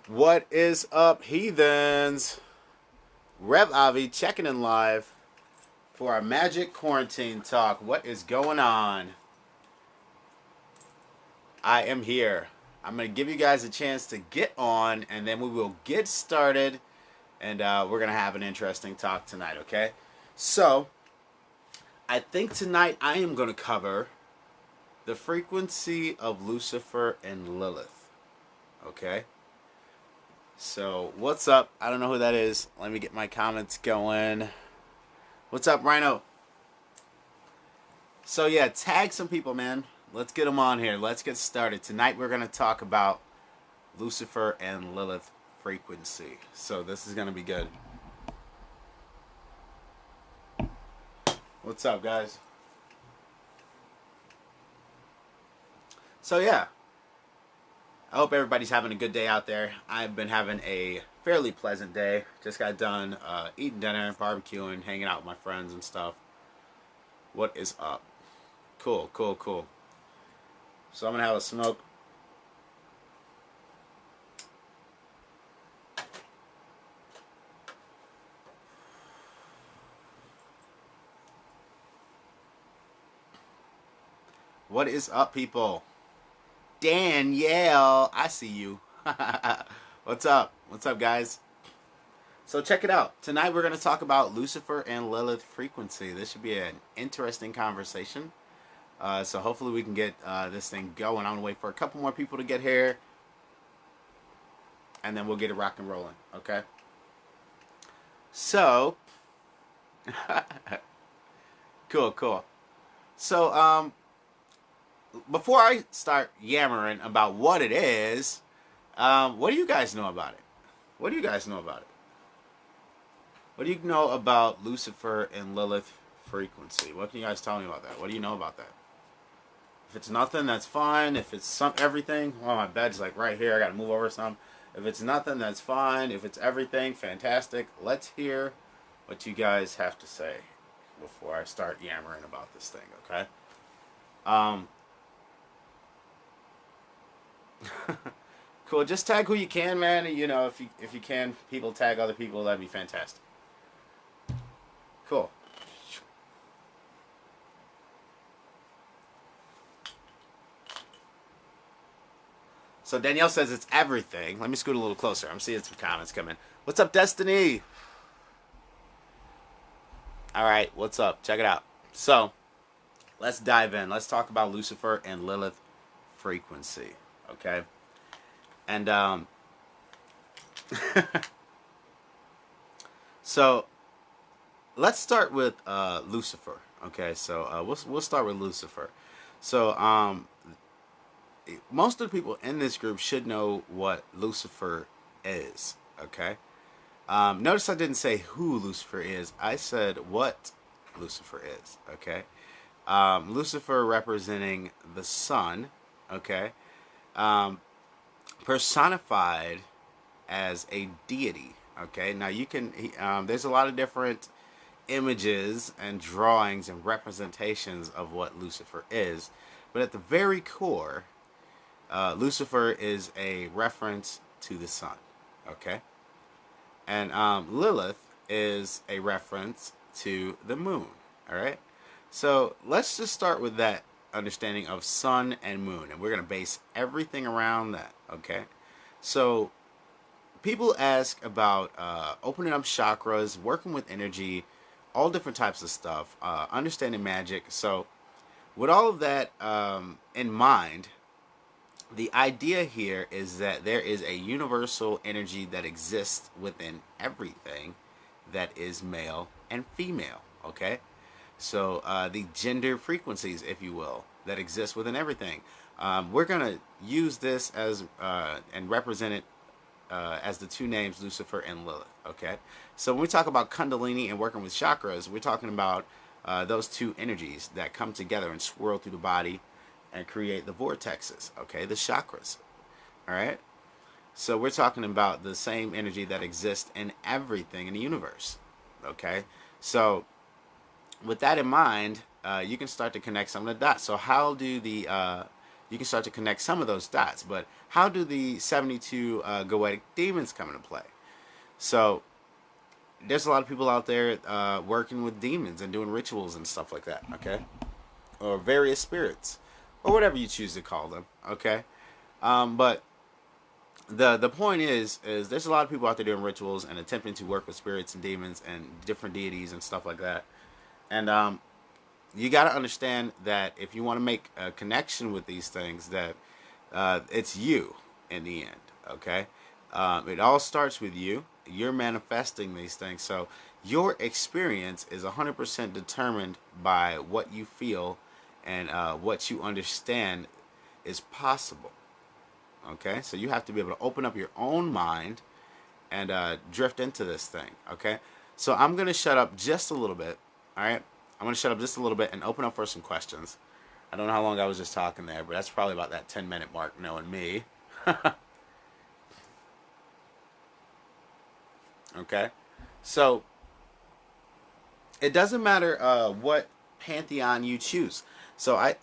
What is up, heathens? Rev Avi checking in live for our Magic Quarantine Talk. What is going on? I am here. I'm going to give you guys a chance to get on, and then we will get started, and we're going to have an interesting talk tonight, okay? So, I think tonight I am going to cover the frequency of Lucifer and Lilith, okay? So, what's up? I don't know who that is. Let me get my comments going. What's up, Rhino? So, yeah, tag some people, man. Let's get them on here. Let's get started. Tonight, we're going to talk about Lucifer and Lilith frequency. So, this is going to be good. What's up, guys? So, yeah. I hope everybody's having a good day out there. I've been having a fairly pleasant day. Just got done eating dinner, barbecuing, hanging out with my friends and stuff. What is up? Cool. So I'm going to have a smoke. What is up, people? Danielle, I see you. What's up? What's up, guys? So check it out. Tonight we're going to talk about Lucifer and Lilith frequency. This should be an interesting conversation. So hopefully we can get this thing going. I'm going to wait for a couple more people to get here. And then we'll get it rock and rolling. Okay? So. Cool. So, before I start yammering about what it is, what do you guys know about it? What do you know about Lucifer and Lilith frequency? What can you guys tell me about that? What do you know about that? If it's nothing, that's fine. If it's everything, well, my bed's like right here. I got to move over some. If it's nothing, that's fine. If it's everything, fantastic. Let's hear what you guys have to say before I start yammering about this thing, okay? Cool. Just tag who you can, man. You know, if you can, people tag other people. That'd be fantastic. Cool. So Danielle says it's everything. Let me scoot a little closer. I'm seeing some comments come in. What's up, Destiny? All right, what's up? Check it out. So, let's dive in. Let's talk about Lucifer and Lilith frequency, okay? And so let's start with Lucifer. Okay, so we'll start with Lucifer. So most of the people in this group should know what Lucifer is. Okay. Notice I didn't say who Lucifer is. I said what Lucifer is. Okay. Lucifer representing the sun. Okay. Personified as a deity. Okay. Now you can. There's a lot of different images and drawings and representations of what Lucifer is, but at the very core, Lucifer is a reference to the sun. Okay. And Lilith is a reference to the moon. All right. So let's just start with that understanding of sun and moon, and we're going to base everything around that. Okay. So people ask about opening up chakras, working with energy, all different types of stuff, understanding magic. So with all of that in mind, the idea here is that there is a universal energy that exists within everything that is male and female, okay? So the gender frequencies, if you will, that exist within everything. We're going to use this as and represent it as the two names Lucifer and Lilith, okay? So when we talk about Kundalini and working with chakras, we're talking about those two energies that come together and swirl through the body and create the vortexes, okay, the chakras, all right? So we're talking about the same energy that exists in everything in the universe, okay? So with that in mind, you can start to connect some of the dots. So how do the you can start to connect some of those dots. But how do the 72 goetic demons come into play? So there's a lot of people out there working with demons and doing rituals and stuff like that, okay? Or various spirits, or whatever you choose to call them, okay? But the point is there's a lot of people out there doing rituals and attempting to work with spirits and demons and different deities and stuff like that. And you got to understand that if you want to make a connection with these things, that it's you in the end, okay? It all starts with you. You're manifesting these things. So your experience is 100% determined by what you feel and what you understand is possible. Okay? So you have to be able to open up your own mind and drift into this thing. Okay? So I'm going to shut up just a little bit. All right? I'm going to shut up just a little bit and open up for some questions. I don't know how long I was just talking there, but that's probably about that 10-minute mark, knowing me. Okay? So it doesn't matter what pantheon you choose. So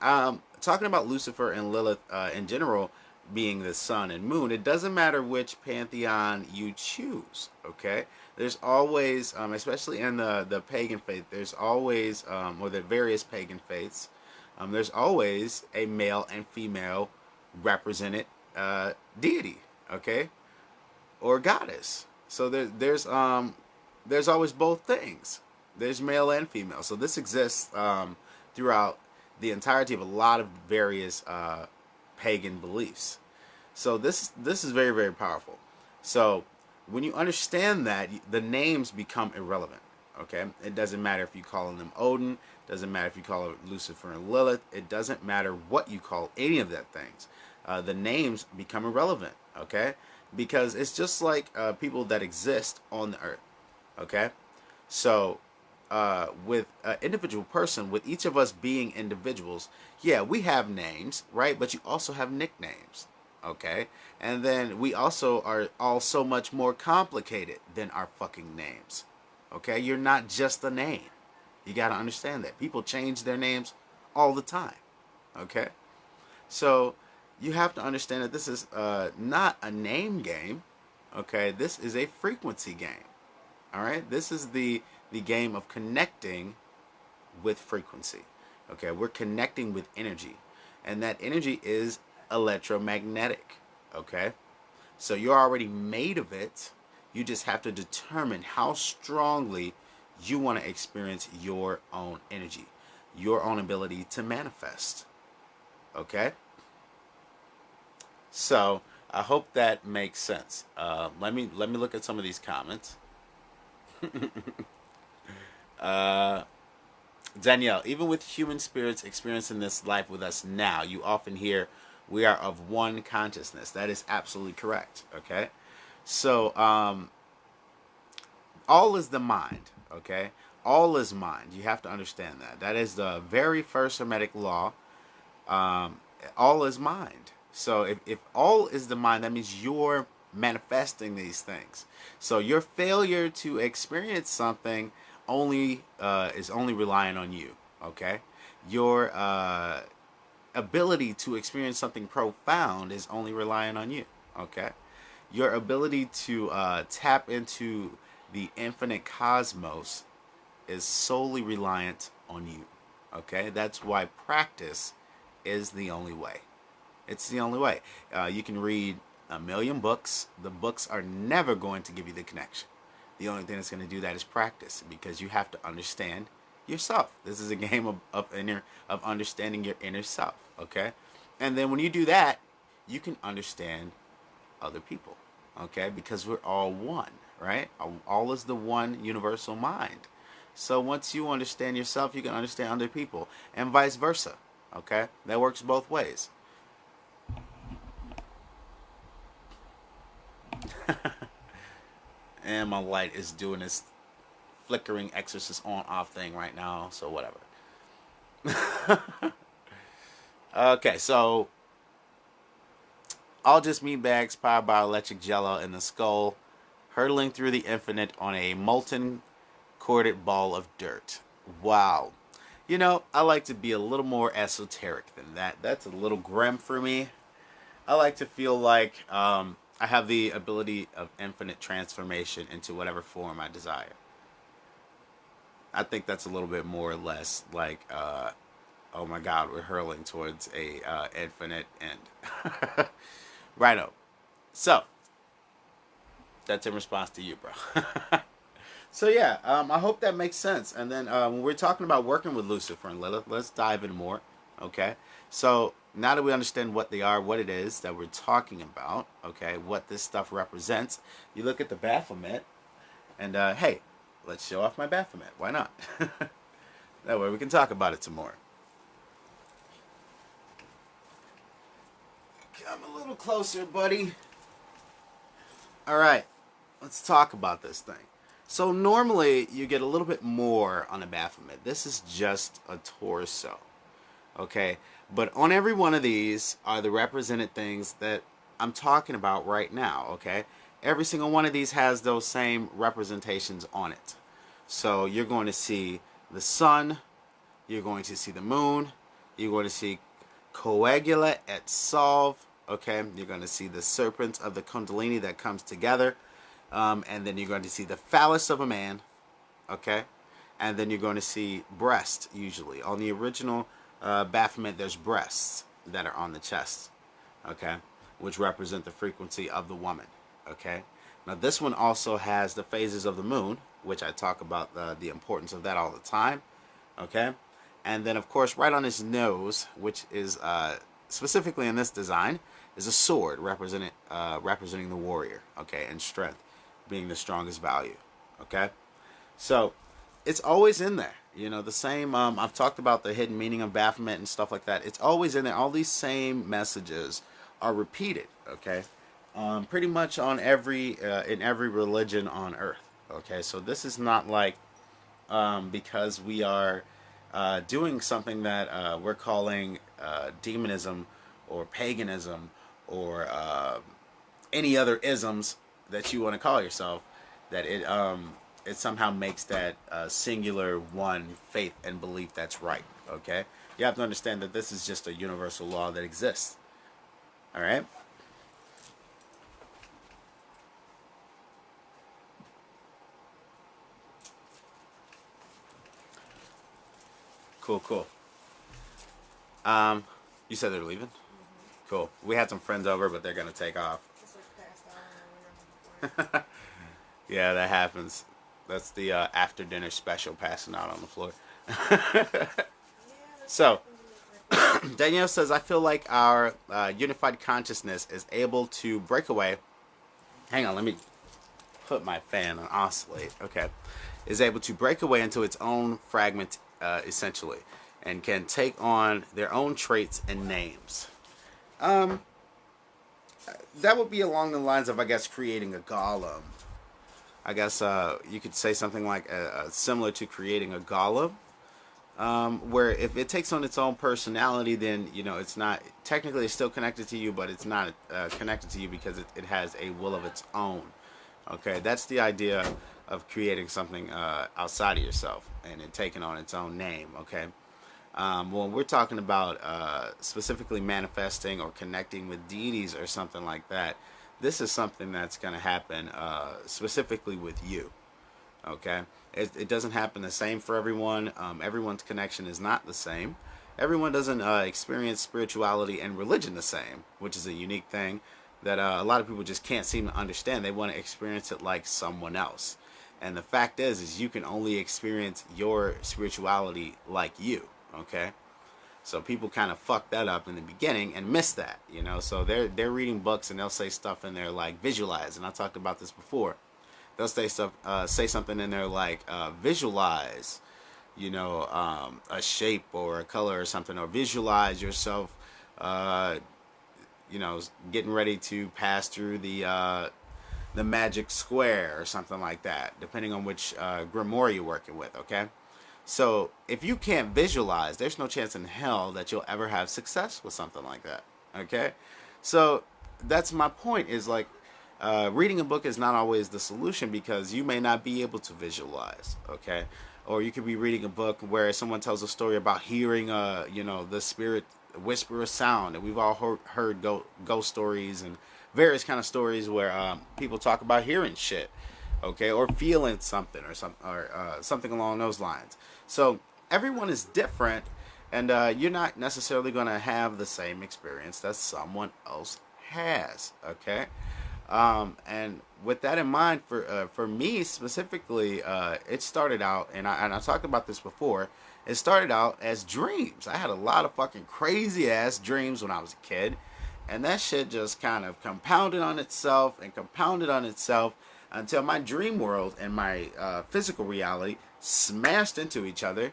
talking about Lucifer and Lilith in general being the sun and moon, it doesn't matter which pantheon you choose. Okay, there's always, especially in the pagan faith, there's always, or the various pagan faiths, there's always a male and female represented deity. Okay, or goddess. So there's always both things. There's male and female. So this exists throughout the entirety of a lot of various pagan beliefs. So this is very, very powerful. So when you understand that, the names become irrelevant. Okay, it doesn't matter if you call them Odin. Doesn't matter if you call it Lucifer and Lilith. It doesn't matter what you call any of that things. The names become irrelevant. Okay, because it's just like people that exist on the earth. Okay, so with an individual person, with each of us being individuals, yeah, we have names, right? But you also have nicknames, okay? And then we also are all so much more complicated than our fucking names, okay? You're not just a name. You got to understand that. People change their names all the time, okay? So you have to understand that this is not a name game, okay? This is a frequency game, all right? This is the game of connecting with frequency. Okay, we're connecting with energy, and that energy is electromagnetic. Okay, so you're already made of it. You just have to determine how strongly you want to experience your own energy, your own ability to manifest. Okay, so I hope that makes sense. Let me look at some of these comments. Danielle, even with human spirits experiencing this life with us now, you often hear we are of one consciousness. That is absolutely correct. Okay, so all is the mind. Okay, all is mind. You have to understand that. That is the very first Hermetic law. All is mind. So if all is the mind, that means you're manifesting these things. So your failure to experience something only is only relying on you. Okay, your ability to experience something profound is only relying on you. Okay, your ability to tap into the infinite cosmos is solely reliant on you. Okay, that's why practice is the only way. It's the only way. You can read a million books. The books are never going to give you the connection. The only thing that's going to do that is practice, because you have to understand yourself. This is a game of understanding your inner self. Okay, and then when you do that, you can understand other people. Okay, because we're all one, right? All is the one universal mind. So once you understand yourself, you can understand other people, and vice versa. Okay, that works both ways. And my light is doing this flickering exorcist on off thing right now, so whatever. Okay, so all just meat bags powered by electric jello in the skull, hurtling through the infinite on a molten corded ball of dirt. Wow. I like to be a little more esoteric than that. That's a little grim for me. I like to feel like I have the ability of infinite transformation into whatever form I desire. I think that's a little bit more or less like, oh my God, we're hurling towards a infinite end. Righto. So that's in response to you, bro. So yeah, I hope that makes sense. And then when we're talking about working with Lucifer and Lilith, let's dive in more. Okay. So now that we understand what they are, what it is that we're talking about, okay, what this stuff represents, you look at the Baphomet, and hey, let's show off my Baphomet. Why not? That way we can talk about it some more. Come a little closer, buddy. All right, let's talk about this thing. So normally you get a little bit more on a Baphomet. This is just a torso, okay? But on every one of these are the represented things that I'm talking about right now, okay? Every single one of these has those same representations on it. So you're going to see the sun, you're going to see the moon, you're going to see coagula et solve, okay? You're going to see the serpent of the kundalini that comes together. And then you're going to see the phallus of a man, okay? And then you're going to see breast, usually. On the original Baphomet, there's breasts that are on the chest, okay? Which represent the frequency of the woman, okay? Now, this one also has the phases of the moon, which I talk about the importance of that all the time, okay? And then, of course, right on his nose, which is specifically in this design, is a sword representing the warrior, okay, and strength being the strongest value, okay? So it's always in there, the same, I've talked about the hidden meaning of Baphomet and stuff like that. It's always in there. All these same messages are repeated, okay? Pretty much on in every religion on earth, okay? So this is not like because we are doing something that we're calling demonism or paganism or any other isms that you want to call yourself, that it somehow makes that singular one faith and belief that's right, okay? You have to understand that this is just a universal law that exists, all right? Cool, cool. You said they're leaving? Mm-hmm. Cool. We had some friends over, but they're going to take off. Yeah, that happens. That's the after dinner special, passing out on the floor. So, Danielle says, I feel like our unified consciousness is able to break away. Hang on, let me put my fan on oscillate. Okay. Is able to break away into its own fragment, essentially, and can take on their own traits and names. That would be along the lines of, I guess, creating a golem. I guess you could say something like similar to creating a golem, where if it takes on its own personality, then it's not technically it's still connected to you, but it's not connected to you because it has a will of its own. Okay, that's the idea of creating something outside of yourself and it taking on its own name. Okay. When we're talking about specifically manifesting or connecting with deities or something like that, this is something that's going to happen specifically with you. Okay? It doesn't happen the same for everyone. Everyone's connection is not the same. Everyone doesn't experience spirituality and religion the same, which is a unique thing that a lot of people just can't seem to understand. They want to experience it like someone else. And the fact is you can only experience your spirituality like you. Okay, so people kind of fuck that up in the beginning and miss that, So they're reading books and they'll say stuff in there like visualize, and I talked about this before. They'll say something in there like visualize, a shape or a color or something, or visualize yourself, getting ready to pass through the magic square or something like that, depending on which grimoire you're working with. Okay. So if you can't visualize, there's no chance in hell that you'll ever have success with something like that. Okay? So that's my point, is like reading a book is not always the solution because you may not be able to visualize. Okay? or you could be reading a book where someone tells a story about hearing the spirit whisper a sound. And we've all heard ghost stories and various kind of stories where people talk about hearing shit, okay, or feeling something or something along those lines. So everyone is different, and you're not necessarily going to have the same experience that someone else has, okay. And with that in mind, for me specifically, it started out, and I talked about this before. It started out as dreams. I had a lot of fucking crazy ass dreams when I was a kid, and that shit just kind of compounded on itself and compounded on itself until my dream world and my physical reality smashed into each other,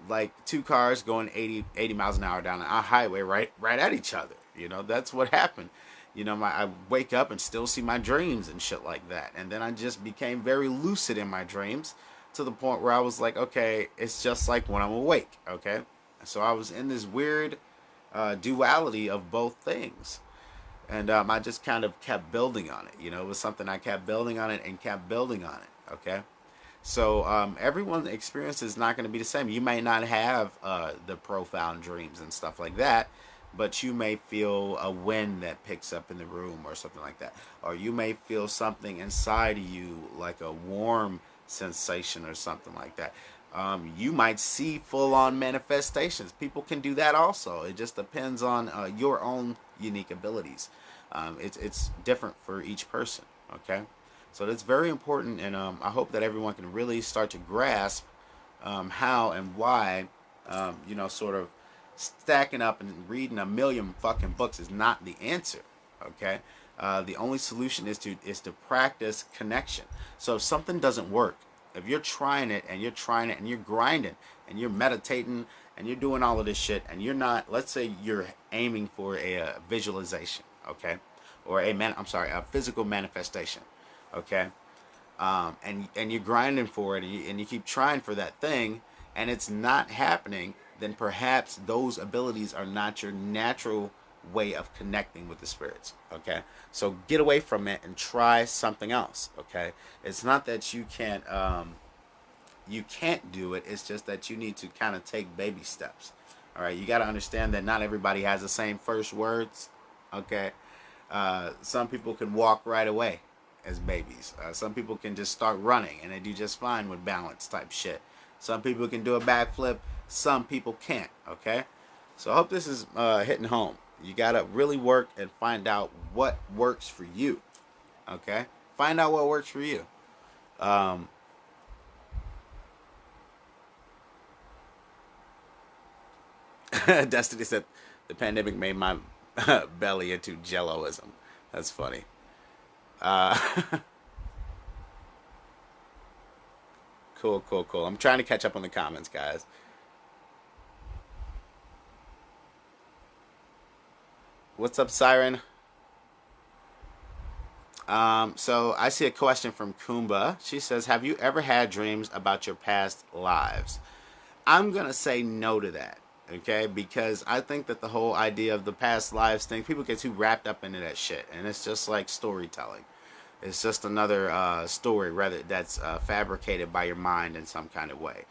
like two cars going 80 miles an hour down a highway right at each other. You know, that's what happened. You know, I wake up and still see my dreams and shit like that. And then I just became very lucid in my dreams to the point where I was like, okay, it's just like when I'm awake, okay? So I was in this weird duality of both things. And I just kind of kept building on it. You know, it was something I kept building on it and kept building on it, okay? So everyone's experience is not going to be the same. You may not have the profound dreams and stuff like that, but you may feel a wind that picks up in the room or something like that. Or you may feel something inside of you like a warm sensation or something like that. You might see full-on manifestations. People can do that also. It just depends on your own unique abilities. It's different for each person, okay? So that's very important, and I hope that everyone can really start to grasp how and why, sort of stacking up and reading a million fucking books is not the answer. Okay, the only solution is to practice connection. So if something doesn't work, if you're trying it and you're grinding and you're meditating and you're doing all of this shit and you're not, let's say you're aiming for a visualization, okay, or a physical manifestation, okay, and you're grinding for it and you keep trying for that thing and it's not happening, then perhaps those abilities are not your natural way of connecting with the spirits, okay? So get away from it and try something else, okay? It's not that you can't do it, it's just that you need to kind of take baby steps. All right, you got to understand that not everybody has the same first words, okay? Some people can walk right away as babies. Some people can just start running and they do just fine with balance type shit. Some people can do a backflip. Some people can't, okay? So I hope this is hitting home. You got to really work and find out what works for you, okay? Find out what works for you. Destiny said, the pandemic made my belly into jelloism. That's funny. Uh, cool. I'm trying to catch up on the comments, guys. What's up, Siren? So I see a question from Kumba. She says, have you ever had dreams about your past lives? I'm going to say no to that, okay? Because I think that the whole idea of the past lives thing, people get too wrapped up into that shit. And it's just like storytelling. It's just another story, rather, that's fabricated by your mind in some kind of way.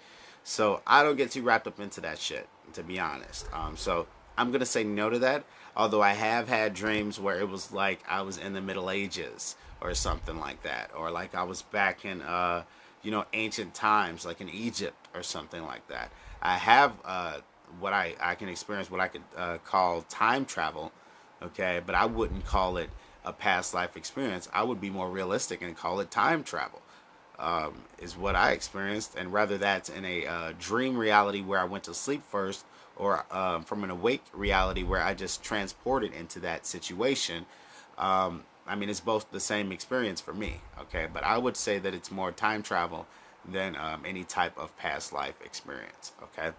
So I don't get too wrapped up into that shit, to be honest. So I'm gonna say no to that. Although I have had dreams where it was like I was in the Middle Ages or something like that, or like I was back in ancient times, like in Egypt or something like that. I have what I can experience what I could call time travel, okay, but I wouldn't call it a past life experience. I would be more realistic and call it time travel. Is what I experienced, and rather that's in a dream reality where I went to sleep first, or from an awake reality where I just transported into that situation. I mean, it's both the same experience for me, okay? But I would say that it's more time travel than any type of past life experience, okay?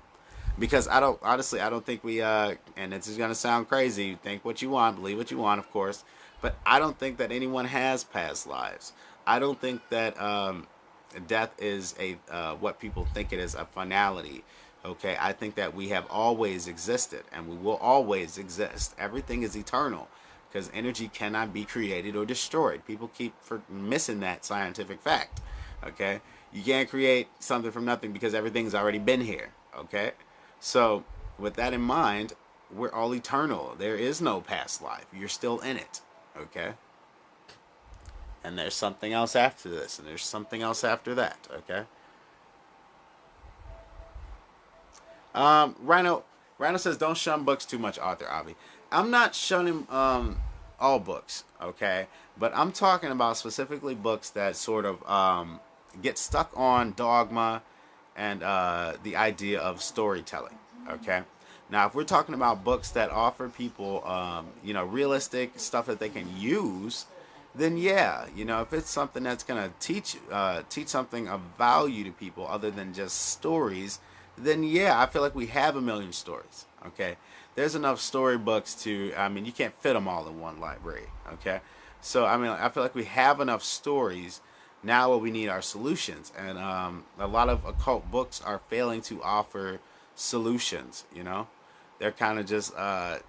Because I don't think we, and this is going to sound crazy, think what you want, believe what you want, of course, but I don't think that anyone has past lives. I don't think that death is a what people think it is, a finality. Okay, I think that we have always existed and we will always exist. Everything is eternal because energy cannot be created or destroyed. People keep missing that scientific fact. Okay, You can't create something from nothing because everything's already been here. Okay, so with that in mind, we're all eternal. There is no past life. You're still in it. Okay, and there's something else after this, and there's something else after that. Okay. Rhino Rhino says don't shun books too much, Arthur Avi. I'm not shunning all books, okay? But I'm talking about specifically books that sort of get stuck on dogma and the idea of storytelling, okay? Now, if we're talking about books that offer people, realistic stuff that they can use, then yeah, if it's something that's gonna teach something of value to people other than just stories, then yeah, I feel like we have a million stories. Okay, there's enough storybooks to. I mean, you can't fit them all in one library. Okay, so I mean, I feel like we have enough stories. Now, what we need are solutions, and a lot of occult books are failing to offer solutions. They're kind of just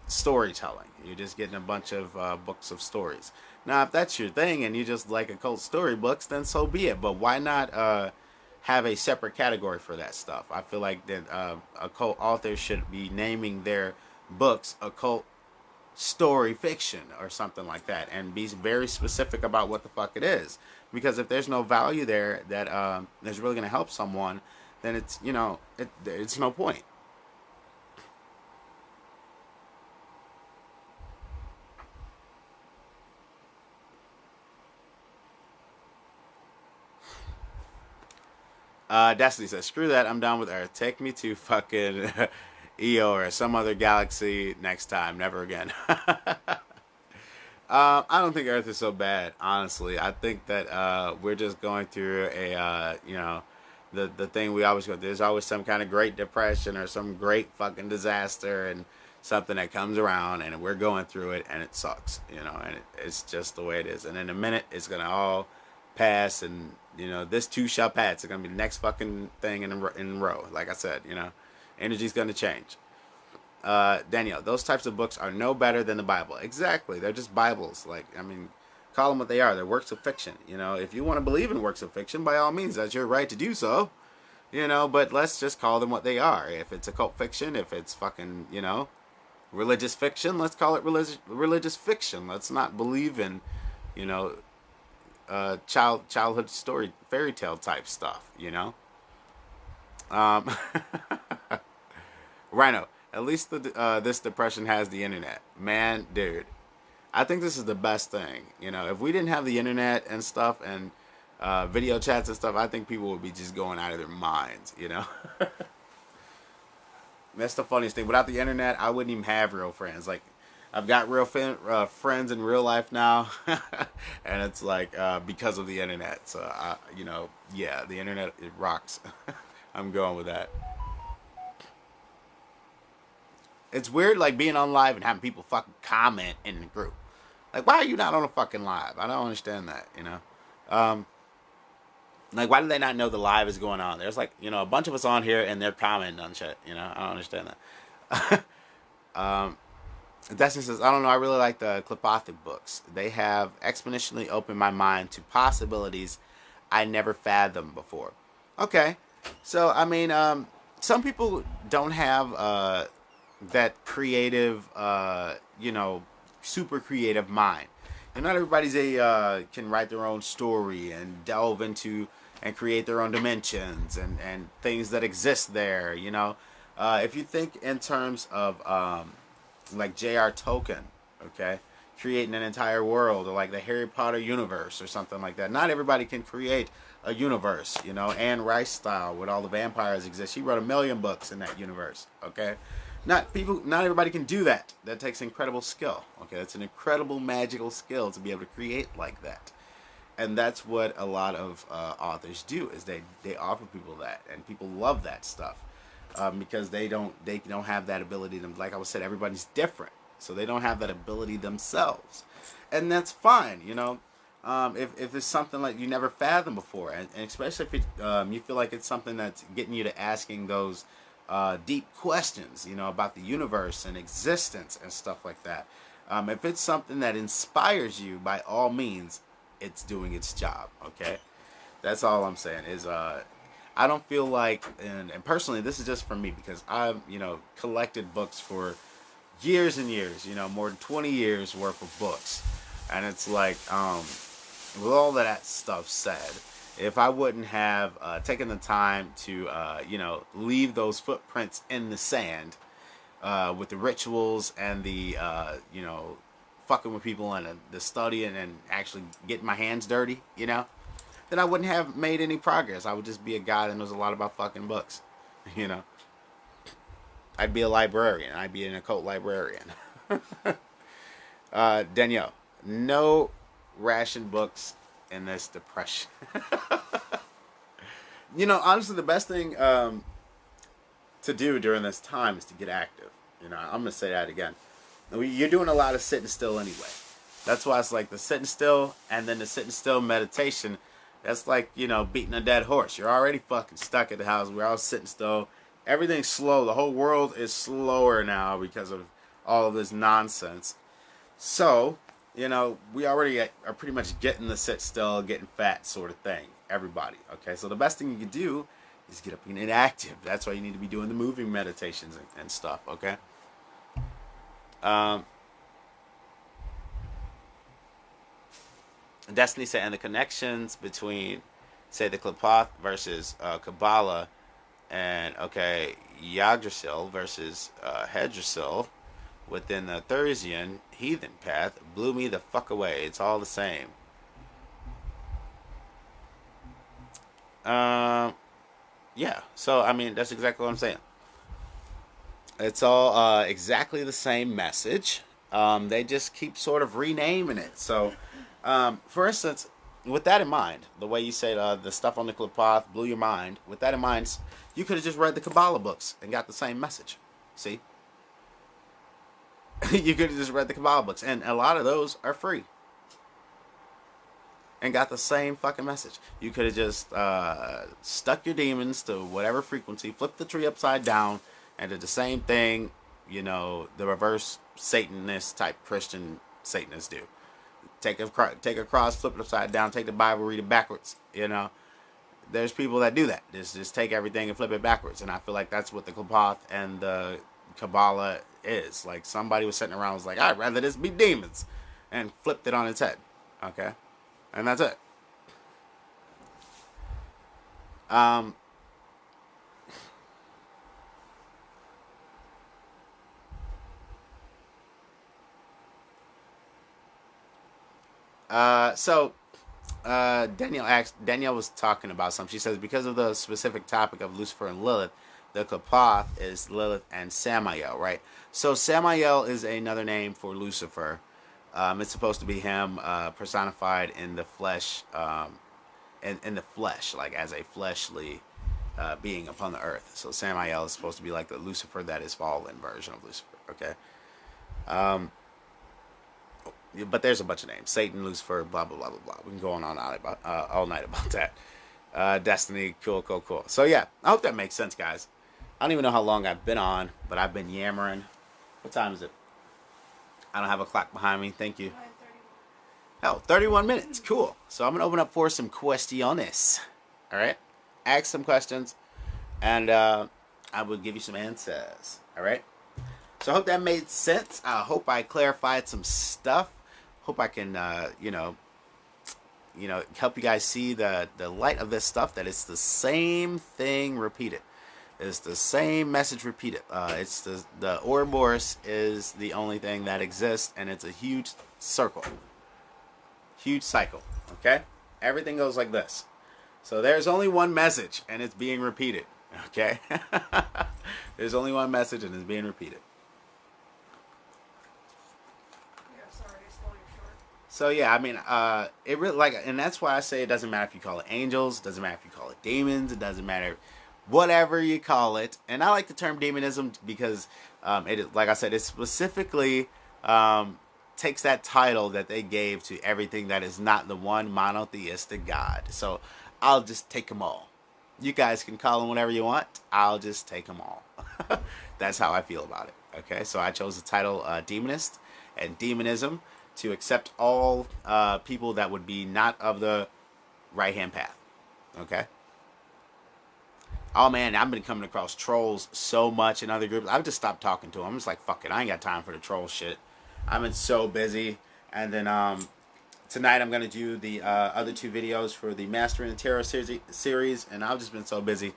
storytelling. You're just getting a bunch of books of stories. Now, if that's your thing and you just like occult storybooks, then so be it. But why not have a separate category for that stuff? I feel like that occult authors should be naming their books occult story fiction or something like that, and be very specific about what the fuck it is. Because if there's no value there that is really going to help someone, then it's no point. Destiny says, screw that, I'm done with Earth. Take me to fucking EO or some other galaxy next time. Never again. I don't think Earth is so bad, honestly. I think that we're just going through the thing we always go through. There's always some kind of great depression or some great fucking disaster and something that comes around, and we're going through it, and it sucks, and it's just the way it is. And in a minute, it's going to all pass, and this too shall pass. It's gonna be the next fucking thing in a row. Like I said, energy's gonna change. Danielle, those types of books are no better than the Bible. Exactly, they're just Bibles. Like, I mean, call them what they are. They're works of fiction. If you want to believe in works of fiction, by all means, that's your right to do so. But let's just call them what they are. If it's occult fiction, if it's fucking religious fiction, let's call it religious fiction. Let's not believe in you know childhood story fairy tale type stuff. Um, Rhino. At least this depression has the internet. Man, dude, I think this is the best thing. If we didn't have the internet and stuff and video chats and stuff, I think people would be just going out of their minds. That's the funniest thing. Without the internet, I wouldn't even have real friends. Like, I've got real friends in real life now, and it's like because of the internet. So, yeah, the internet, it rocks. I'm going with that. It's weird, like, being on live and having people fucking comment in the group. Like, why are you not on a fucking live? I don't understand that. Um, like, why do they not know the live is going on? There's, like, a bunch of us on here, and they're commenting on shit. I don't understand that. Destiny says, I don't know, I really like the Klepothic books. They have exponentially opened my mind to possibilities I never fathomed before. Okay. So, I mean, some people don't have that creative, super creative mind. And not everybody's can write their own story and delve into and create their own dimensions and things that exist there. If you think in terms of like J.R. Tolkien, okay, creating an entire world, or like the Harry Potter universe or something like that. Not everybody can create a universe. Anne Rice style, with all the vampires exist. She wrote 1,000,000 books in that universe. Okay. Not everybody can do that. That takes incredible skill. Okay, that's an incredible magical skill to be able to create like that, and that's what a lot of authors do. Is they offer people that, and people love that stuff because they don't have that ability. Like I said, everybody's different, so they don't have that ability themselves, and that's fine. If it's something like you never fathomed before, and especially if you feel like it's something that's getting you to asking those deep questions, about the universe and existence and stuff like that. If it's something that inspires you, by all means, it's doing its job. Okay. That's all I'm saying is I don't feel like, and personally, this is just for me because I've, collected books for years and years, more than 20 years worth of books. And it's like, with all of that stuff said, if I wouldn't have taken the time to, leave those footprints in the sand with the rituals and the, fucking with people and the studying and actually getting my hands dirty, then I wouldn't have made any progress. I would just be a guy that knows a lot about fucking books, you know. I'd be a librarian. I'd be an occult librarian. Danielle, no ration books in this depression. Honestly, the best thing to do during this time is to get active. I'm going to say that again. You're doing a lot of sitting still anyway. That's why it's like the sitting still and then the sitting still meditation. That's like, beating a dead horse. You're already fucking stuck at the house. We're all sitting still. Everything's slow. The whole world is slower now because of all of this nonsense. So, we already are pretty much getting the sit still, getting fat sort of thing. Everybody. Okay, so the best thing you can do is get up and get active. That's why you need to be doing the moving meditations and stuff. Okay. Destiny said, and the connections between, say, the Klapoth versus Kabbalah, and Yggdrasil versus Hedrasil within the Thursian heathen path blew me the fuck away. It's all the same. Yeah. So I mean, that's exactly what I'm saying. It's all exactly the same message. They just keep sort of renaming it. So, for instance, with that in mind, the way you say the stuff on the Klapoth blew your mind. With that in mind, you could have just read the Kabbalah books and got the same message. See? You could have just read the Kabbalah books, and a lot of those are free. And got the same fucking message. You could have just stuck your demons to whatever frequency, flipped the tree upside down, and did the same thing, the reverse Satanist type Christian Satanists do. Take a cross, flip it upside down, take the Bible, read it backwards. There's people that do that. Just take everything and flip it backwards. And I feel like that's what the Klapoth and the Kabbalah is. Like somebody was sitting around and was like, I'd rather this be demons. And flipped it on its head. Okay? And that's it. Danielle was talking about something. She says, because of the specific topic of Lucifer and Lilith, the Klapoth is Lilith and Samael, right? So Samael is another name for Lucifer. It's supposed to be him personified in the flesh, in the flesh, like as a fleshly being upon the earth. So Samael is supposed to be like the Lucifer that is fallen version of Lucifer, okay? But there's a bunch of names. Satan, Lucifer, blah, blah, blah, blah, blah. We can go on all night about that. Destiny, cool. So, yeah, I hope that makes sense, guys. I don't even know how long I've been on, but I've been yammering. What time is it? I don't have a clock behind me. Thank you. 31 minutes. Cool. So, I'm going to open up for some questiones. All right? Ask some questions, and I will give you some answers. All right? So, I hope that made sense. I hope I clarified some stuff. Hope I can, help you guys see the light of this stuff, that it's the same thing repeated. It's the same message repeated. It's the Ouroboros is the only thing that exists, and it's a huge circle. Huge cycle, okay? Everything goes like this. So there's only one message, and it's being repeated, okay? There's only one message, and it's being repeated. So yeah, I mean, it really and that's why I say it doesn't matter if you call it angels, it doesn't matter if you call it demons, it doesn't matter whatever you call it. And I like the term demonism because it is, like I said, it specifically takes that title that they gave to everything that is not the one monotheistic God. So I'll just take them all. You guys can call them whatever you want. I'll just take them all. That's how I feel about it. Okay, so I chose the title demonist and demonism to accept all people that would be not of the right-hand path. Okay. Oh man, I've been coming across trolls so much in other groups. I've just stopped talking to them. I'm just like, fuck it, I ain't got time for the troll shit. I've been so busy. And then tonight I'm gonna do the other two videos for the Mastering the Tarot series, and I've just been so busy,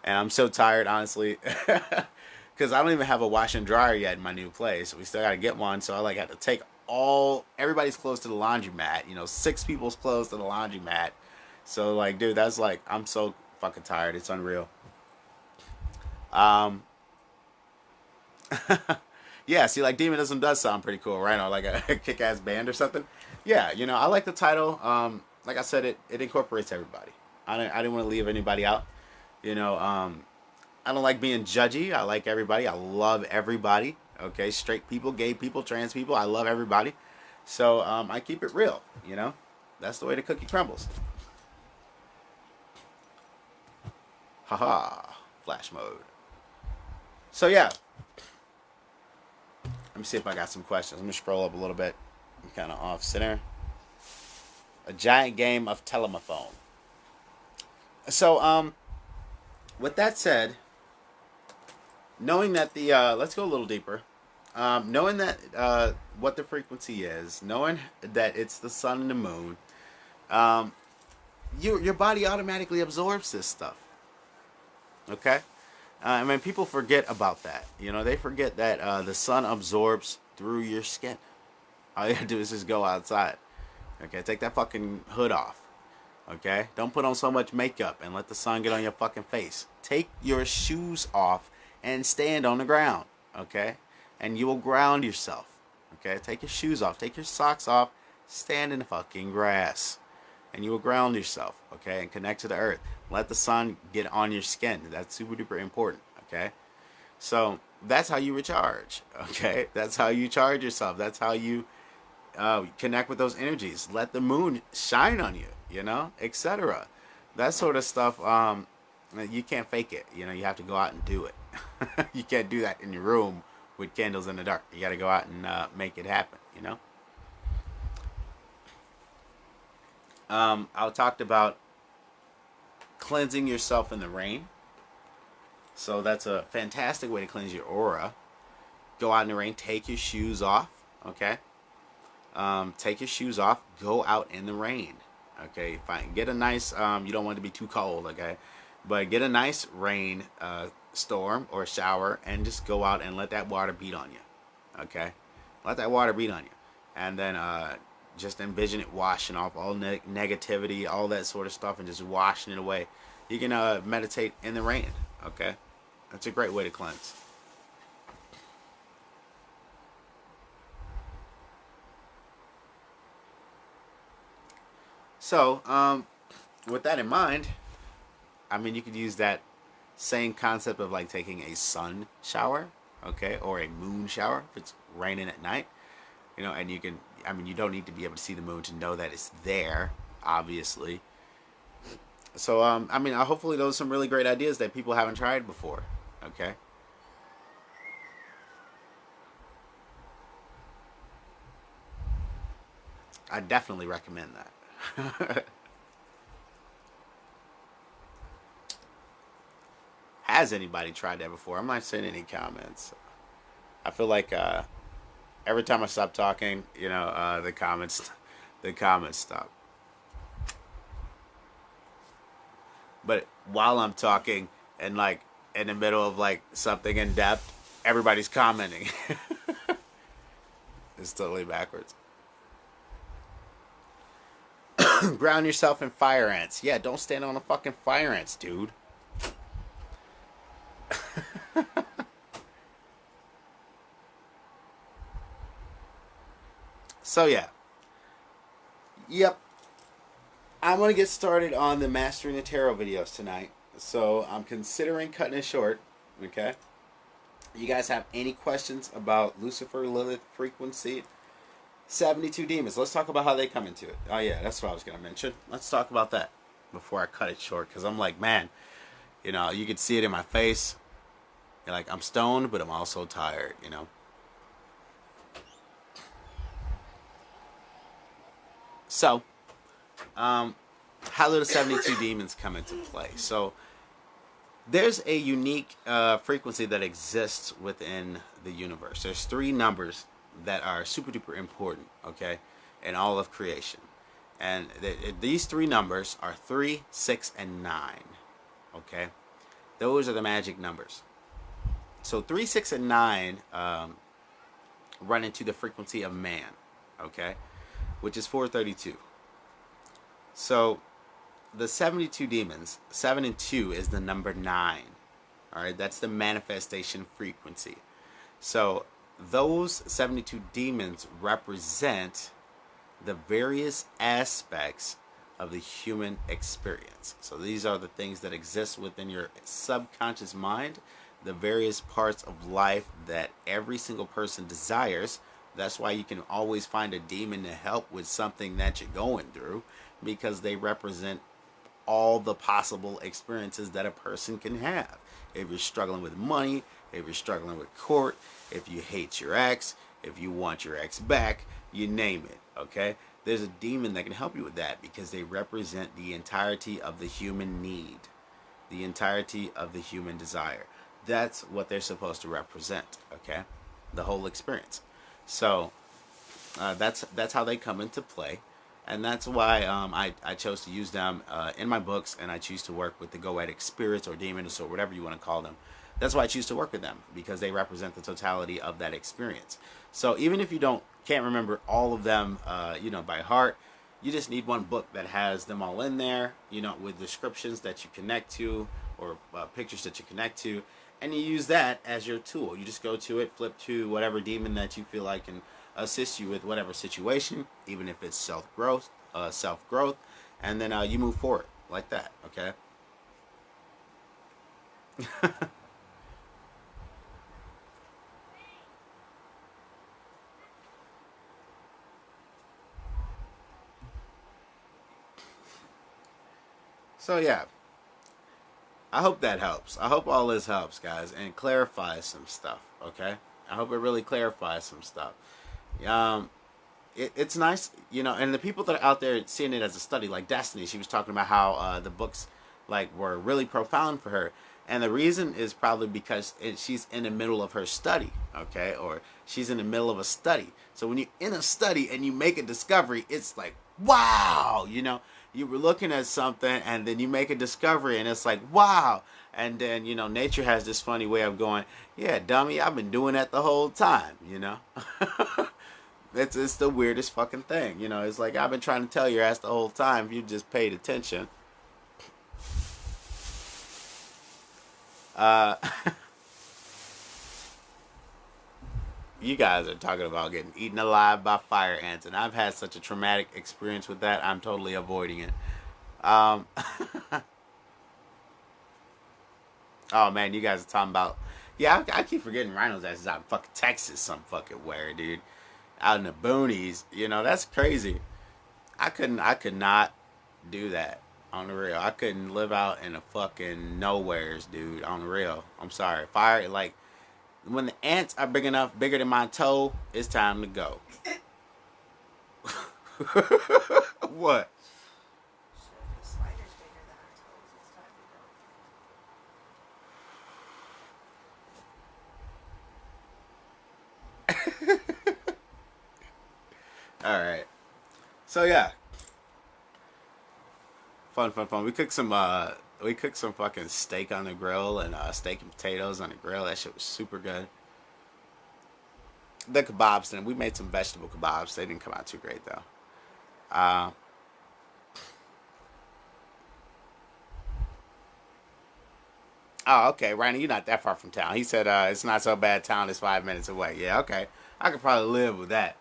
and I'm so tired, honestly, because I don't even have a wash and dryer yet in my new place. We still gotta get one, so I like had to take everybody's clothes to the laundromat. You know, 6 people's clothes to the laundromat. So like, dude, that's like, I'm so fucking tired. It's unreal. Um, yeah, see, like Demonism does sound pretty cool, right? Or like a kick-ass band or something. Yeah, you know, I like the title. Like I said, it incorporates everybody. I didn't want to leave anybody out. You know, I don't like being judgy. I like everybody. I love everybody. Okay, straight people, gay people, trans people. I love everybody. So I keep it real. You know, that's the way the cookie crumbles. Haha, flash mode. So yeah, let me see if I got some questions. Let me scroll up a little bit. I'm kind of off center. A giant game of telemaphone. So with that said, knowing that the let's go a little deeper. Knowing that what the frequency is, knowing that it's the sun and the moon, um, your body automatically absorbs this stuff. Okay, I mean people forget about that. You know, they forget that the sun absorbs through your skin. All you have to do is just go outside. Okay, take that fucking hood off. Okay, don't put on so much makeup and let the sun get on your fucking face. Take your shoes off and stand on the ground. Okay, and you will ground yourself. Okay, take your shoes off, take your socks off, stand in the fucking grass, and you will ground yourself. Okay, and connect to the earth. Let the sun get on your skin. That's super duper important. Okay, so that's how you recharge. Okay, that's how you charge yourself. That's how you connect with those energies. Let the moon shine on you, you know, etc. That sort of stuff. You can't fake it. You know, you have to go out and do it. You can't do that in your room with candles in the dark. You got to go out and make it happen. You know. I talked about cleansing yourself in the rain. So that's a fantastic way to cleanse your aura. Go out in the rain. Take your shoes off. Okay. Take your shoes off. Go out in the rain. Okay, fine. Get a nice. You don't want it to be too cold. Okay, but get a nice rain storm or shower and just go out and let that water beat on you. Okay, let that water beat on you, and then just envision it washing off all negativity, all that sort of stuff, and just washing it away. You can meditate in the rain. Okay, that's a great way to cleanse. So, with that in mind, I mean, you could use that same concept of like taking a sun shower, okay, or a moon shower if it's raining at night, you know, and you can, I mean, you don't need to be able to see the moon to know that it's there, obviously. So, I mean, hopefully those are some really great ideas that people haven't tried before, okay? I definitely recommend that. Has anybody tried that before? I'm not seeing any comments. I feel like every time I stop talking, you know, the comments stop. But while I'm talking and like in the middle of like something in depth, everybody's commenting. It's totally backwards. Ground yourself in fire ants. Yeah, don't stand on the fucking fire ants, dude. So yeah. Yep. I'm gonna get started on the Mastering the Tarot videos tonight. So I'm considering cutting it short. Okay. You guys have any questions about Lucifer, Lilith, frequency, 72 demons? Let's talk about how they come into it. Oh yeah, that's what I was gonna mention. Let's talk about that before I cut it short, because I'm like, man, you know, you could see it in my face. You're like, I'm stoned, but I'm also tired. You know. So, how do the 72 demons come into play? So there's a unique frequency that exists within the universe. There's three numbers that are super duper important, okay, in all of creation. And these three numbers are 3, 6, and 9, okay? Those are the magic numbers. So 3, 6, and 9 run into the frequency of man, okay, which is 432. So the 72 demons, 7 and 2 is the number 9. All right, that's the manifestation frequency. So those 72 demons represent the various aspects of the human experience. So these are the things that exist within your subconscious mind, the various parts of life that every single person desires. That's why you can always find a demon to help with something that you're going through, because they represent all the possible experiences that a person can have. If you're struggling with money, if you're struggling with court, if you hate your ex, if you want your ex back, you name it, okay? There's a demon that can help you with that, because they represent the entirety of the human need, the entirety of the human desire. That's what they're supposed to represent, okay? The whole experience. So that's how they come into play. And that's why I chose to use them in my books, and I choose to work with the goetic spirits or demons or whatever you want to call them. That's why I choose to work with them, because they represent the totality of that experience. So even if you can't remember all of them, by heart, you just need one book that has them all in there, with descriptions that you connect to, or pictures that you connect to, and you use that as your tool. You just go to it, flip to whatever demon that you feel like can assist you with whatever situation, even if it's self-growth, and then you move forward like that, okay? So yeah, I hope that helps. I hope all this helps, guys, and clarifies some stuff, okay? I hope it really clarifies some stuff. Um, it's nice, and the people that are out there seeing it as a study, like Destiny, she was talking about how the books were really profound for her, and the reason is probably because she's in the middle of her study, okay, or she's in the middle of a study. So when you're in a study and you make a discovery, it's like, wow, you were looking at something and then you make a discovery and it's like, wow. And then nature has this funny way of going, yeah, dummy, I've been doing that the whole time. It's the weirdest fucking thing. It's like, I've been trying to tell your ass the whole time if you just paid attention. You guys are talking about getting eaten alive by fire ants, and I've had such a traumatic experience with that, I'm totally avoiding it. Um, oh man, you guys are talking about, yeah, I keep forgetting rhinos asses out in fucking Texas some fucking where, dude. Out in the boonies, that's crazy. I could not do that on the real. I couldn't live out in the fucking nowheres, dude, on the real. I'm sorry. Fire, when the ants are bigger than my toe, it's time to go. What? All right. So yeah, fun. We cooked some fucking steak on the grill, and steak and potatoes on the grill. That shit was super good. The kebabs, then we made some vegetable kebabs. They didn't come out too great though. Uh, oh, okay, Randy, you're not that far from town. He said it's not so bad. Town is 5 minutes away. Yeah, okay, I could probably live with that.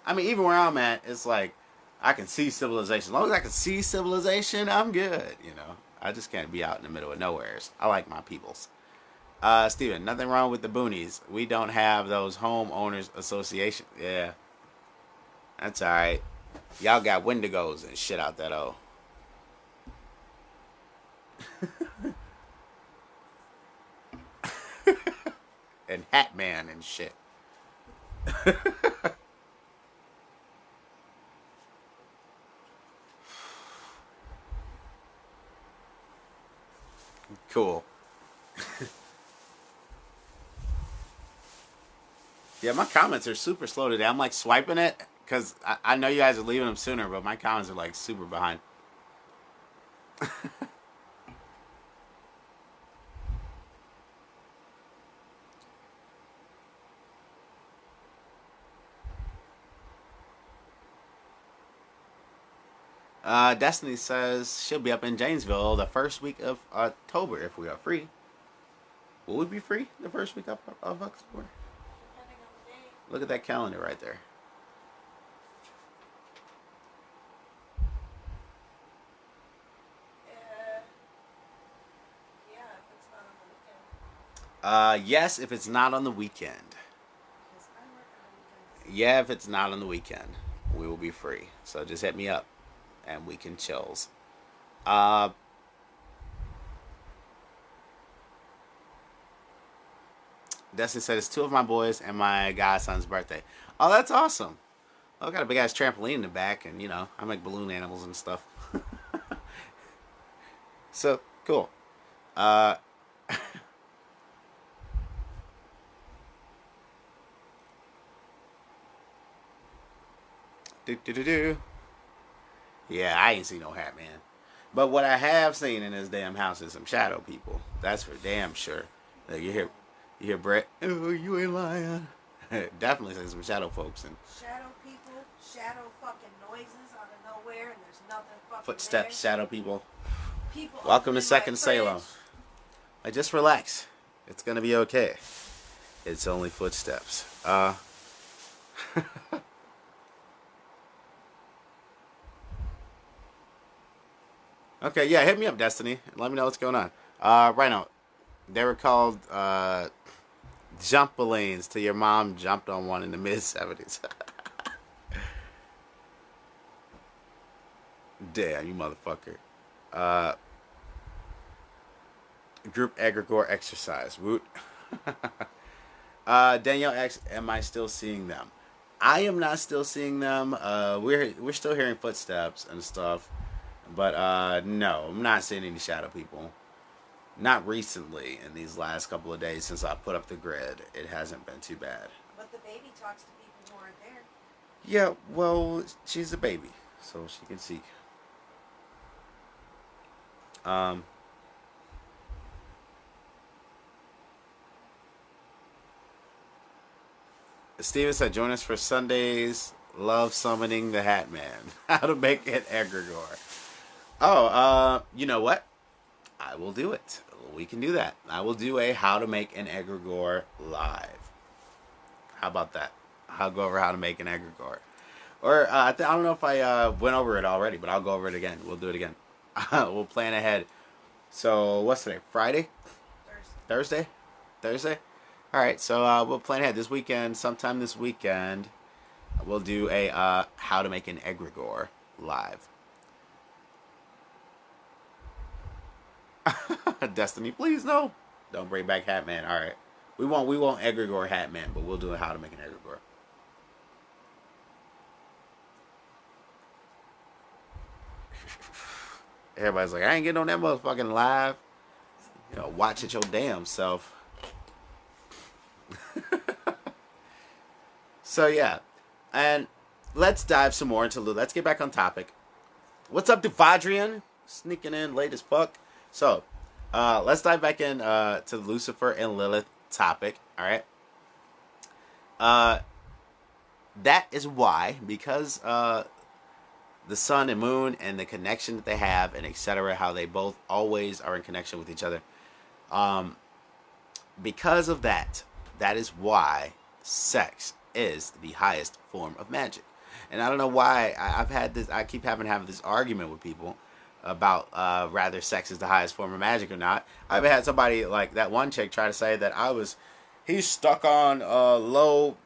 I mean, even where I'm at, it's like I can see civilization. As long as I can see civilization, I'm good. I just can't be out in the middle of nowheres. I like my peoples. Steven, nothing wrong with the boonies. We don't have those homeowners association. Yeah, that's all right. Y'all got Wendigos and shit out that oh. And Hatman and shit. Cool. Yeah, my comments are super slow today. I'm like swiping it because I know you guys are leaving them sooner, but my comments are like super behind. Destiny says she'll be up in Janesville the first week of October if we are free. Will we be free the first week of October? Look at that calendar right there. Yes, if it's not on the weekend. Yeah, if it's not on the weekend, we will be free. So just hit me up, and we can chills. Uh, Destiny said it's two of my boys and my godson's birthday. Oh, that's awesome. Oh, I got a big ass trampoline in the back, and I make balloon animals and stuff. So cool. Uh, do do do do. Yeah, I ain't seen no hat man. But what I have seen in this damn house is some shadow people. That's for damn sure. Like you hear Brett. Oh, you ain't lying. Definitely see some shadow folks and shadow people, shadow fucking noises out of nowhere, and there's nothing fucking footsteps. there. Shadow people. People. Welcome to Second fridge. Salem. Like, just relax. It's gonna be okay. It's only footsteps. Okay, yeah, hit me up, Destiny. Let me know what's going on. Right now, they were called jumpalines till your mom jumped on one in the mid 70s. Damn, you motherfucker. Uh, Group egregore exercise. Woot. Danielle asks, "Am I still seeing them?" I am not still seeing them. We're still hearing footsteps and stuff, but no, I'm not seeing any shadow people. Not recently. In these last couple of days since I put up the grid, it hasn't been too bad. But the baby talks to people who aren't there. Yeah, well, she's a baby, so she can see. Um, Steven said, "Join us for Sundays. Love summoning the Hat Man. How to make an egregore." Oh, you know what? I will do it. We can do that. I will do a how to make an egregore live. How about that? I'll go over how to make an egregore. Or I don't know if I went over it already, but I'll go over it again. We'll do it again. We'll plan ahead. So what's today? Friday? Thursday? Thursday? All right. So we'll plan ahead this weekend. Sometime this weekend, we'll do a how to make an egregore live. Destiny, please no. Don't bring back Hatman. All right. We won't egregore Hatman, but we'll do a how to make an egregore. Everybody's like, I ain't getting on that motherfucking live. Watch it your damn self. So yeah, and let's dive some more into. Let's get back on topic. What's up, Devadrian? Sneaking in late as fuck. So, let's dive back in to the Lucifer and Lilith topic. All right. That is why, because the sun and moon and the connection that they have, and etc., how they both always are in connection with each other. Because of that, that is why sex is the highest form of magic. And I don't know why I've had this. I keep having this argument with people about rather sex is the highest form of magic or not. I've had somebody like that one chick try to say that he's stuck on low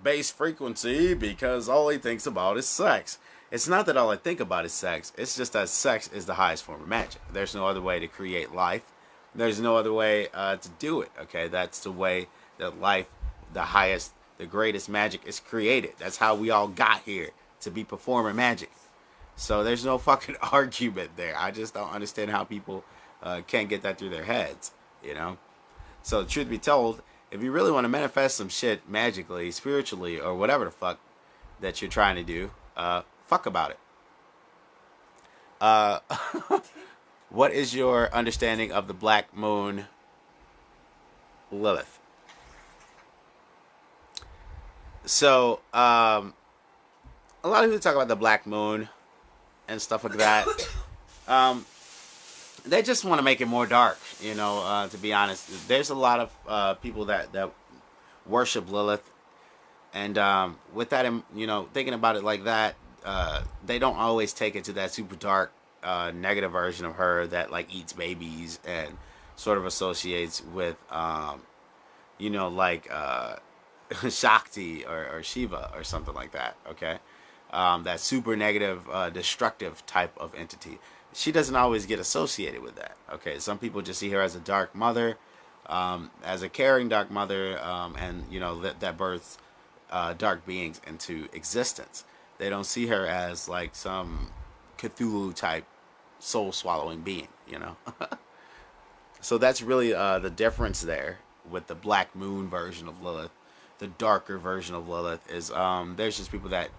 bass frequency because all he thinks about is sex. It's not that all I think about is sex. It's just that sex is the highest form of magic. There's no other way to create life. There's no other way to do it. Okay, that's the way that life, the highest, the greatest magic is created. That's how we all got here, to be performing magic. So there's no fucking argument there. I just don't understand how people can't get that through their heads, you know. So truth be told, if you really want to manifest some shit magically, spiritually, or whatever the fuck that you're trying to do, fuck about it. Uh, what is your understanding of the black moon, Lilith? So, a lot of people talk about the black moon and stuff like that. Um, they just want to make it more dark, you know. To be honest, there's a lot of people that worship Lilith, and with that, you know, thinking about it like that, they don't always take it to that super dark, negative version of her that like eats babies and sort of associates with, you know, like Shakti or Shiva or something like that. Okay, that super negative, destructive type of entity. She doesn't always get associated with that. Okay, some people just see her as a dark mother, as a caring dark mother, and you know that births dark beings into existence. They don't see her as like some Cthulhu type soul swallowing being, you know. So that's really the difference there with the black moon version of Lilith. The darker version of Lilith is there's just people that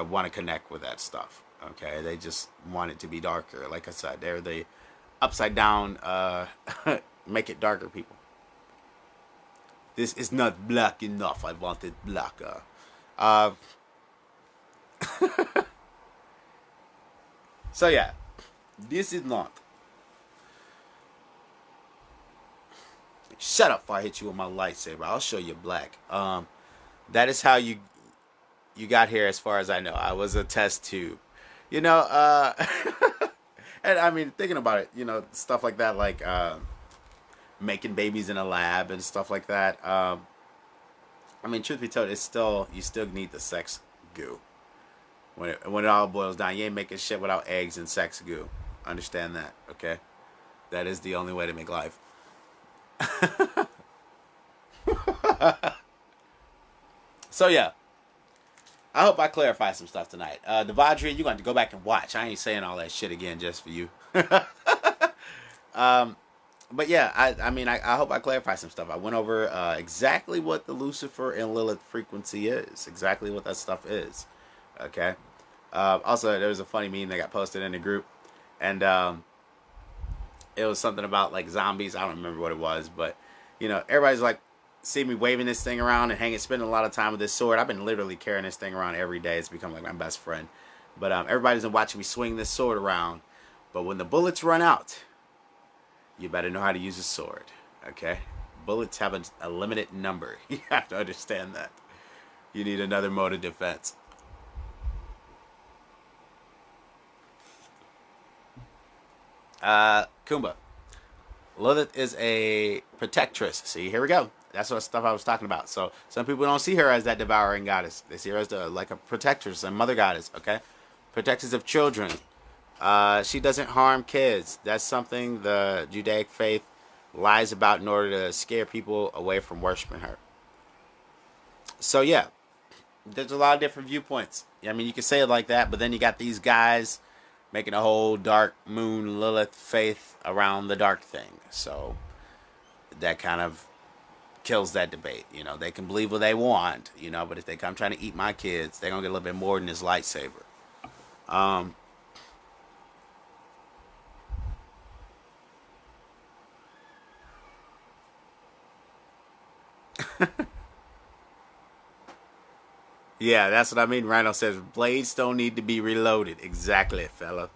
want to connect with that stuff. Okay, they just want it to be darker. Like I said, they're the upside down, make it darker people. This is not black enough. I want it blacker. Uh, so yeah, this is not. Shut up! If I hit you with my lightsaber, I'll show you black. That is how you got here, as far as I know. I was a test tube, you know. And I mean, thinking about it, you know, stuff like that, like making babies in a lab and stuff like that. I mean, truth be told, it's still you still need the sex goo. When it all boils down, you ain't making shit without eggs and sex goo. Understand that, okay? That is the only way to make life. So yeah, I hope I clarify some stuff tonight. Devadria, you're going to go back and watch. I ain't saying all that shit again just for you. But yeah, I mean, I hope I clarify some stuff. I went over exactly what the Lucifer and Lilith frequency is, exactly what that stuff is. Okay. Also, there was a funny meme that got posted in the group, and it was something about like zombies. I don't remember what it was, but you know, everybody's like, see me waving this thing around and spending a lot of time with this sword. I've been literally carrying this thing around every day. It's become like my best friend. But everybody's been watching me swing this sword around. But when the bullets run out, you better know how to use a sword. Okay? Bullets have a limited number. You have to understand that. You need another mode of defense. Kumba. Lilith is a protectress. See, here we go. That's what stuff I was talking about. So some people don't see her as that devouring goddess. They see her as like a protectress, a mother goddess. Okay, protectress of children. She doesn't harm kids. That's something the Judaic faith lies about in order to scare people away from worshiping her. So yeah, there's a lot of different viewpoints. I mean, you can say it like that, but then you got these guys making a whole dark moon Lilith faith around the dark thing. So that kind of kills that debate. You know, they can believe what they want, you know, but if they come trying to eat my kids, they're gonna get a little bit more than this lightsaber. Yeah, that's what I mean. Rhino says blades don't need to be reloaded. Exactly, fella.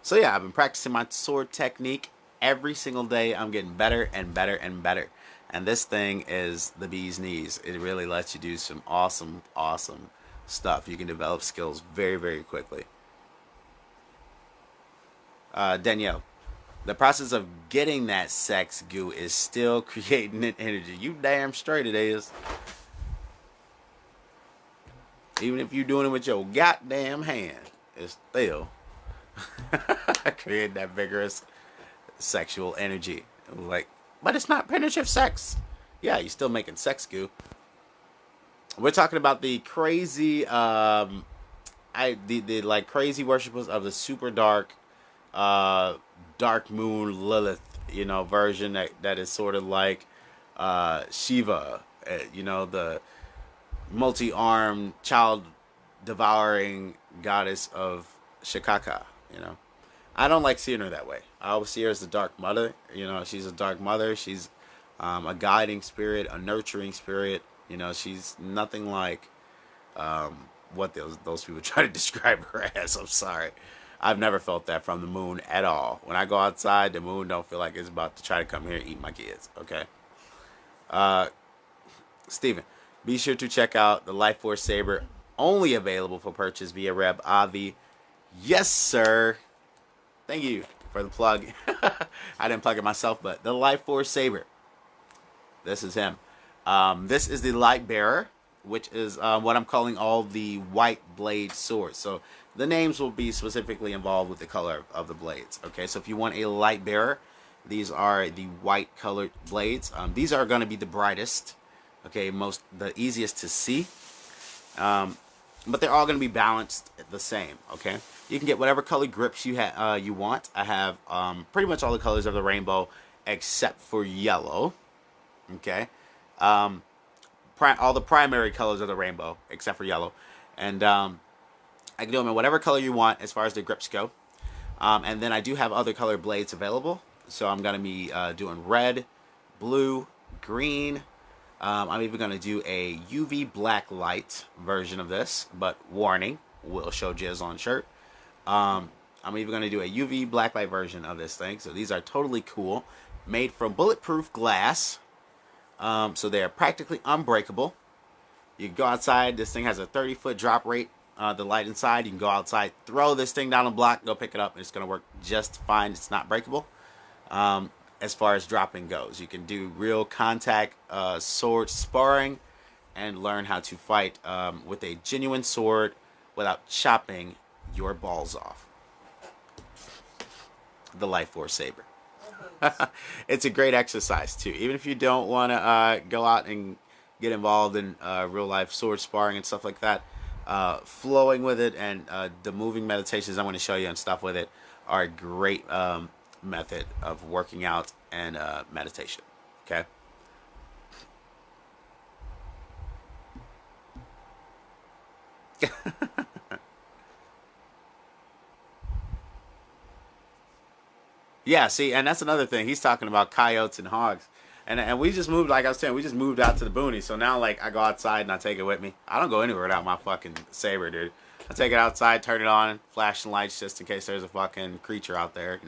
So yeah, I've been practicing my sword technique every single day. I'm getting better and better and better. And this thing is the bee's knees. It really lets you do some awesome, awesome stuff. You can develop skills very, very quickly. Danielle, the process of getting that sex goo is still creating an energy. You damn straight it is. Even if you're doing it with your goddamn hand, it's still creating that vigorous sexual energy. Like, but it's not penetrative sex. Yeah, you're still making sex goo. We're talking about the crazy, the like crazy worshippers of the super dark Dark Moon Lilith, version that is sort of like Shiva, the multi-armed child devouring goddess of Shikaka. I don't like seeing her that way. I always see her as the dark mother. She's a dark mother. She's a guiding spirit, a nurturing spirit. She's nothing like what those people try to describe her as. I'm sorry. I've never felt that from the moon at all. When I go outside, the moon don't feel like it's about to try to come here and eat my kids. Okay. Steven, be sure to check out the Life Force Saber, only available for purchase via Reb Avi. Yes, sir. Thank you for the plug. I didn't plug it myself, but the Life Force Saber. This is him. This is the Light Bearer, which is what I'm calling all the white blade swords. So the names will be specifically involved with the color of the blades. Okay, so if you want a Light Bearer, these are the white colored blades. These are going to be the brightest. Okay, the easiest to see. But they're all going to be balanced the same. Okay, you can get whatever color grips you want. I have pretty much all the colors of the rainbow except for yellow. Okay, all the primary colors of the rainbow except for yellow, and I can do them in whatever color you want as far as the grips go. And then I do have other color blades available. So I'm going to be doing red, blue, green. I'm even going to do a UV black light version of this, but warning, will show jizz on shirt. I'm even going to do a UV black light version of this thing. So these are totally cool, made from bulletproof glass. So they are practically unbreakable. You can go outside. This thing has a 30-foot drop rate. The light inside, you can go outside, throw this thing down the block, go pick it up, and it's going to work just fine. It's not breakable. As far as dropping goes, you can do real contact sword sparring and learn how to fight with a genuine sword without chopping your balls off. The Life Force Saber. It's a great exercise too. Even if you don't want to go out and get involved in real life sword sparring and stuff like that, flowing with it and the moving meditations I'm going to show you and stuff with it are a great method of working out and meditation. Okay. Yeah, see, and that's another thing. He's talking about coyotes and hogs. And we just moved, like I was saying, we just moved out to the boonies. So now, like, I go outside and I take it with me. I don't go anywhere without my fucking saber, dude. I take it outside, turn it on, flashing lights just in case there's a fucking creature out there,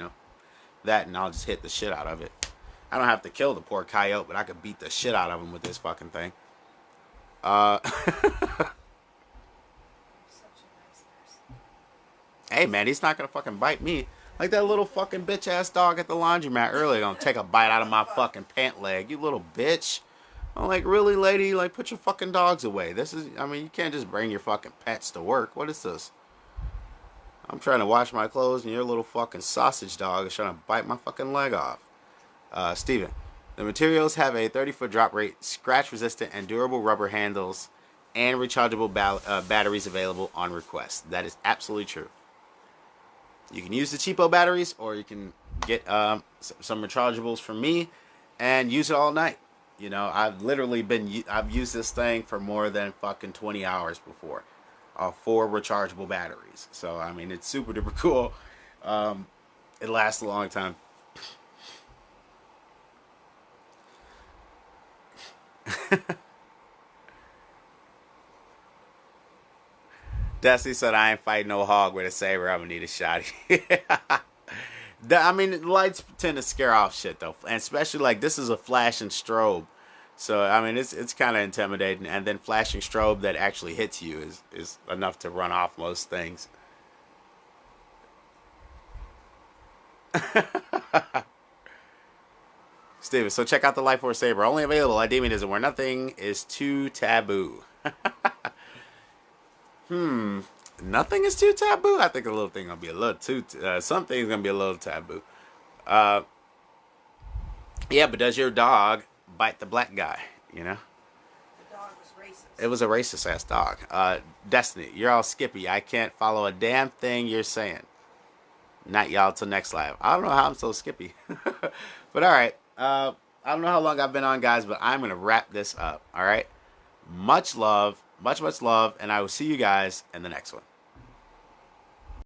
That, and I'll just hit the shit out of it. I don't have to kill the poor coyote, but I could beat the shit out of him with this fucking thing. Hey, man, he's not gonna fucking bite me. Like that little fucking bitch ass dog at the laundromat earlier gonna take a bite out of my fucking pant leg. You little bitch. I'm like, really, lady? Like, put your fucking dogs away. You can't just bring your fucking pets to work. What is this? I'm trying to wash my clothes and your little fucking sausage dog is trying to bite my fucking leg off. Steven, the materials have a 30-foot drop rate, scratch resistant and durable rubber handles, and rechargeable batteries available on request. That is absolutely true. You can use the cheapo batteries, or you can get some rechargeables from me and use it all night. I've used this thing for more than fucking 20 hours before. 4 rechargeable batteries. So, it's super duper cool. It lasts a long time. Dusty said, I ain't fighting no hog with a saber. I'm going to need a shotty. Lights tend to scare off shit, though. And especially, like, this is a flashing strobe. So, it's kind of intimidating. And then flashing strobe that actually hits you is enough to run off most things. Steven, so check out the Life Force Saber. Only available at Demonism, where nothing is too taboo. Nothing is too taboo? I think a little thing gonna be a little too... something's gonna be a little taboo. Yeah, but does your dog bite the black guy, The dog was racist. It was a racist-ass dog. Destiny, you're all skippy. I can't follow a damn thing you're saying. Not y'all till next live. I don't know how I'm so skippy. But all right. I don't know how long I've been on, guys, but I'm going to wrap this up. All right. Much love, much love, and I will see you guys in the next one.